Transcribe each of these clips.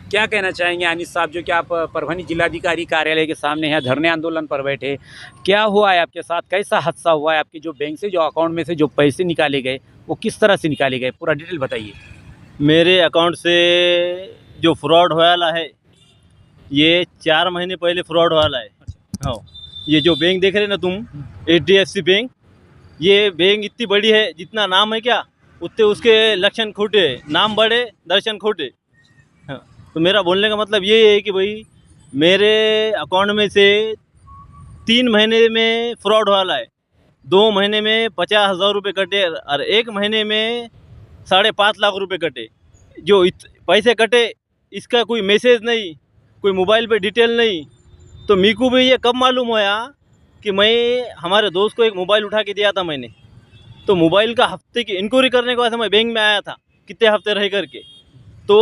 क्या कहना चाहेंगे अनिस साहब, जो कि आप परभनी जिलाधिकारी कार्यालय के सामने हैं, धरने आंदोलन पर बैठे। क्या हुआ है आपके साथ, कैसा हादसा हुआ है? आपके जो बैंक से जो अकाउंट में से जो पैसे निकाले गए वो किस तरह से निकाले गए, पूरा डिटेल बताइए। मेरे अकाउंट से जो फ्रॉड होया है, ये 4 महीने पहले फ्रॉड वाला है। हाँ, ये जो बैंक देख रहे हैं ना तुम, HDFC बैंक, ये बैंक इतनी बड़ी है, जितना नाम है क्या उतने उसके लक्षण खोटे हैं। नाम बड़े, दर्शन खोटे। हाँ, तो मेरा बोलने का मतलब ये है कि भाई मेरे अकाउंट में से 3 महीने में फ्रॉड वाला है, 2 महीने में 50,000 रुपये कटे और 1 महीने में 5.5 लाख रुपए कटे। जो पैसे कटे इसका कोई मैसेज नहीं, कोई मोबाइल पे डिटेल नहीं। तो मीकू भी ये कब मालूम होया कि मैं हमारे दोस्त को एक मोबाइल उठा के दिया था मैंने। तो मोबाइल का हफ्ते की इंक्वायरी करने के बाद मैं बैंक में आया था, कितने हफ्ते रह करके। तो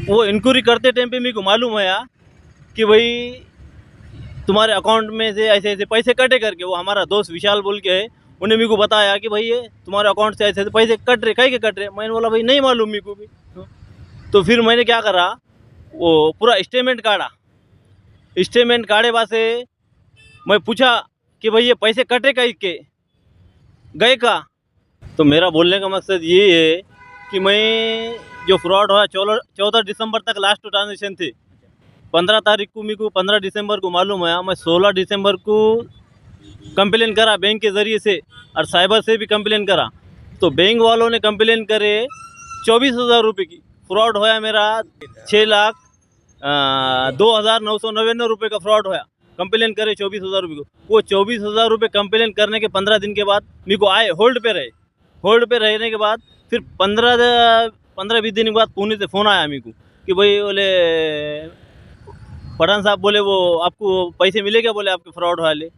वो इंक्वायरी करते टाइम पे मेरे को मालूम होया कि भाई तुम्हारे अकाउंट में से ऐसे ऐसे पैसे कटे करके। वो हमारा दोस्त विशाल बोल के है, उन्हें मेरे को बताया कि भाई ये तुम्हारे अकाउंट से ऐसे ऐसे पैसे कट रहे, कहीं के कट रहे। मैंने बोला भाई नहीं मालूम मेरे को भी। तो फिर मैंने क्या करा, वो पूरा स्टेटमेंट काढ़ा। स्टेटमेंट काढ़े बाद से मैं पूछा कि भाई ये पैसे कटे कहीं के गए का। तो मेरा बोलने का मकसद ये है कि मैं जो फ्रॉड हुआ 14 दिसंबर तक लास्ट ट्रांजेक्शन थे। 15 तारीख को मेरे को 15 दिसंबर को मालूम हुआ। मैं 16 दिसंबर को कंप्लेन करा बैंक के ज़रिए से, और साइबर से भी कंप्लेन करा। तो बैंक वालों ने कंप्लेन करे 24,000 रुपये की। फ्रॉड होया मेरा 6,02,999 रुपये का फ्रॉड होया। कंप्लेन करे 24,000 रुपये को। वो 24,000 रुपये कंप्लेन करने के 15 दिन के बाद मेरे को आए, होल्ड पे रहे। होल्ड पे रहने के बाद फिर 15-20 दिन के बाद पुणे से फ़ोन आया मेरे को कि भाई बोले पठान साहब बोले वो आपको पैसे मिले क्या, बोले आपके फ्रॉड वाले।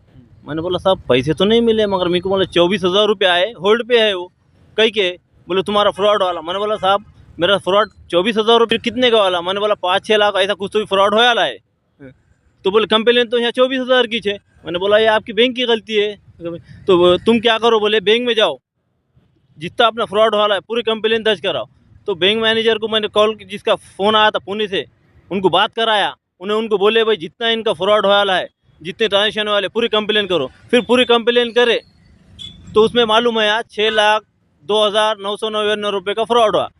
मैंने बोला साहब पैसे तो नहीं मिले, मगर मेरे को बोला 24,000 रुपये आए, होल्ड पे है वो कहीं के। बोले तुम्हारा फ्रॉड वाला। मैंने बोला साहब मेरा फ्रॉड 24,000 रुपये कितने का वाला। मैंने बोला 5-6 लाख ऐसा कुछ तो भी फ्रॉड होया है। तो बोले कंप्लेन तो यहाँ 24,000 की है। मैंने बोला ये आपकी बैंक की गलती है। तो तुम क्या करो, बोले बैंक में जाओ, जितना अपना फ्रॉड वाला है पूरी कंप्लेन दर्ज कराओ। तो बैंक मैनेजर को मैंने कॉल, जिसका फ़ोन आया था पुणे से, उनको बात कराया। उनको बोले भाई जितना इनका फ्रॉड वाला है, जितने ट्रांजेक्शन वाले, पूरी कंप्लेन करो। फिर पूरी कंप्लेन करे तो उसमें मालूम है यार 6,02,999 रुपये का फ्रॉड हुआ।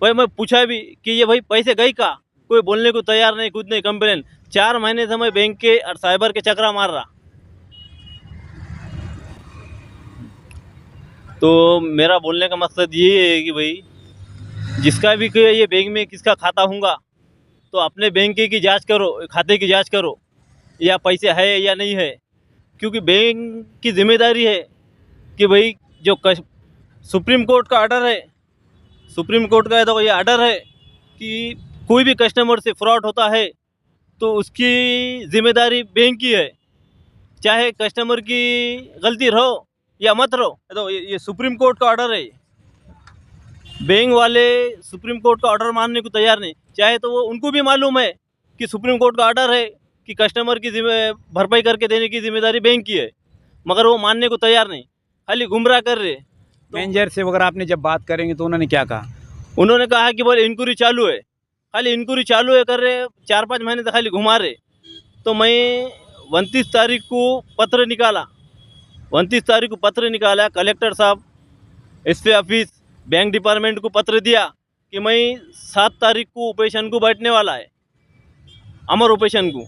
भाई मैं पूछा भी कि ये भाई पैसे गई का, कोई बोलने को तैयार नहीं, खुद नहीं। कंप्लेन 4 महीने से मैं बैंक के और साइबर के चक्रा मार रहा। तो मेरा बोलने का मकसद ये है कि भाई जिसका भी कोई ये बैंक में किसका खाता होगा तो अपने बैंक की जांच करो, खाते की जांच करो, या पैसे है या नहीं है। क्योंकि बैंक की जिम्मेदारी है कि भाई जो सुप्रीम कोर्ट का ऑर्डर है, सुप्रीम कोर्ट का तो ये ऑर्डर है कि कोई भी कस्टमर से फ्रॉड होता है तो उसकी जिम्मेदारी बैंक की है, चाहे कस्टमर की गलती रहो या मत रहो। तो ये सुप्रीम कोर्ट का ऑर्डर है। बैंक वाले सुप्रीम कोर्ट का ऑर्डर मानने को तैयार नहीं। चाहे तो वो उनको भी मालूम है कि सुप्रीम कोर्ट का ऑर्डर है कि कस्टमर की भरपाई करके देने की जिम्मेदारी बैंक की है, मगर वो मानने को तैयार नहीं, खाली गुमराह कर रहे। तो मैनेजर से वगैरह आपने जब बात करेंगे तो उन्होंने क्या कहा? उन्होंने कहा कि बोले इंक्वायरी चालू है, खाली इंक्वायरी चालू है कर रहे, 4-5 महीने से खाली घुमा रहे। तो मैं 29 तारीख को पत्र निकाला, 29 तारीख को पत्र निकाला, कलेक्टर साहब, एसपी ऑफिस, बैंक डिपार्टमेंट को पत्र दिया कि मैं 7 तारीख को ऑपरेशन को बैठने वाला है, अमर ऑपरेशन को,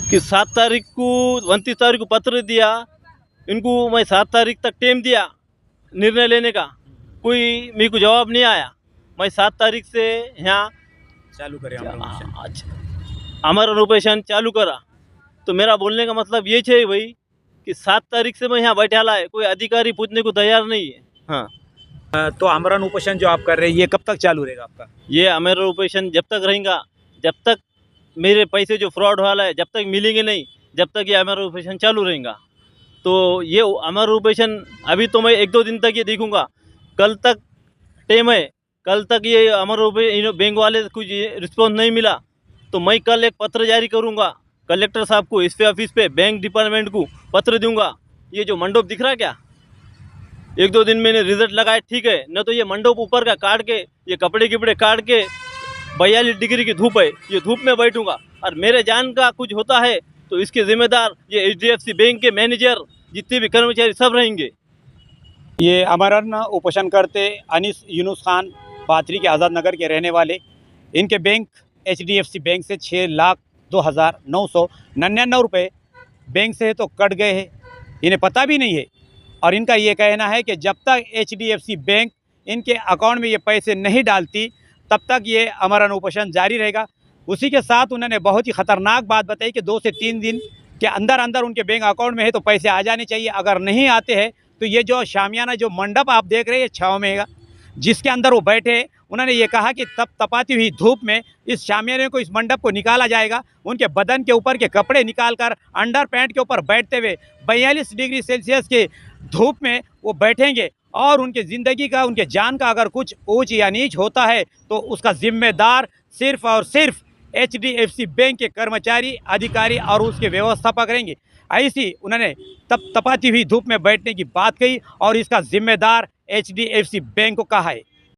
कि 7 तारीख को 29 तारीख को पत्र दिया इनको। मैं 7 तारीख तक टाइम दिया निर्णय लेने का, कोई मेरे को जवाब नहीं आया। मैं 7 तारीख से यहाँ चालू करें अमर ऑपरेशन चालू करा। तो मेरा बोलने का मतलब ये है भाई कि 7 तारीख से मैं यहाँ बैठा ला है, कोई अधिकारी पूछने को तैयार नहीं है। हाँ, तो आमरण उपोषण जो आप कर रहे हैं ये कब तक चालू रहेगा आपका? ये आमरण उपोषण जब तक रहेगा, जब तक मेरे पैसे जो फ्रॉड वाला है जब तक मिलेंगे नहीं, जब तक ये आमरण उपोषण चालू रहेगा। तो ये आमरण उपोषण अभी तो मैं 1-2 दिन तक ये देखूंगा, कल तक टाइम है। कल तक ये आमरण उपोषण बैंक वाले से कुछ रिस्पॉन्स नहीं मिला तो मैं कल एक पत्र जारी करूंगा कलेक्टर साहब को, एसपी ऑफिस पे, बैंक डिपार्टमेंट को पत्र दूंगा। ये जो मंडप दिख रहा है क्या, 1-2 दिन मैंने रिजल्ट लगाया, ठीक है, न तो ये मंडप ऊपर का काट के, ये कपड़े काट के 42 डिग्री की धूप है, ये धूप में बैठूंगा और मेरे जान का कुछ होता है तो इसके जिम्मेदार ये HDFC बैंक के मैनेजर जितने भी कर्मचारी सब रहेंगे। ये अमरन उपोषण करते अनीस यूनुस खान पाथरी के आज़ाद नगर के रहने वाले, इनके बैंक HDFC बैंक से 6,02,999 रुपये बैंक से तो कट गए हैं, इन्हें पता भी नहीं है। और इनका ये कहना है कि जब तक HDFC बैंक इनके अकाउंट में ये पैसे नहीं डालती तब तक ये अमरन उपोषण जारी रहेगा। उसी के साथ उन्होंने बहुत ही ख़तरनाक बात बताई कि 2 से 3 दिन के अंदर अंदर उनके बैंक अकाउंट में है तो पैसे आ जाने चाहिए, अगर नहीं आते हैं तो ये जो शामियाना जो मंडप आप देख रहे हैं छाँव में है जिसके अंदर वो बैठे हैं, उन्होंने ये कहा कि तब तपाती हुई धूप में इस शामियाने को, इस मंडप को निकाला जाएगा। उनके बदन के ऊपर के कपड़े निकालकर अंडर पैंट के ऊपर बैठते हुए 42 डिग्री सेल्सियस के धूप में वो बैठेंगे और उनके ज़िंदगी का, उनके जान का अगर कुछ ऊंच या नीच होता है तो उसका जिम्मेदार सिर्फ और सिर्फ HDFC बैंक के कर्मचारी, अधिकारी और उसके व्यवस्थापक रहेंगे। ऐसी उन्होंने तप तपाती हुई धूप में बैठने की बात कही और इसका जिम्मेदार HDFC बैंक को कहा है।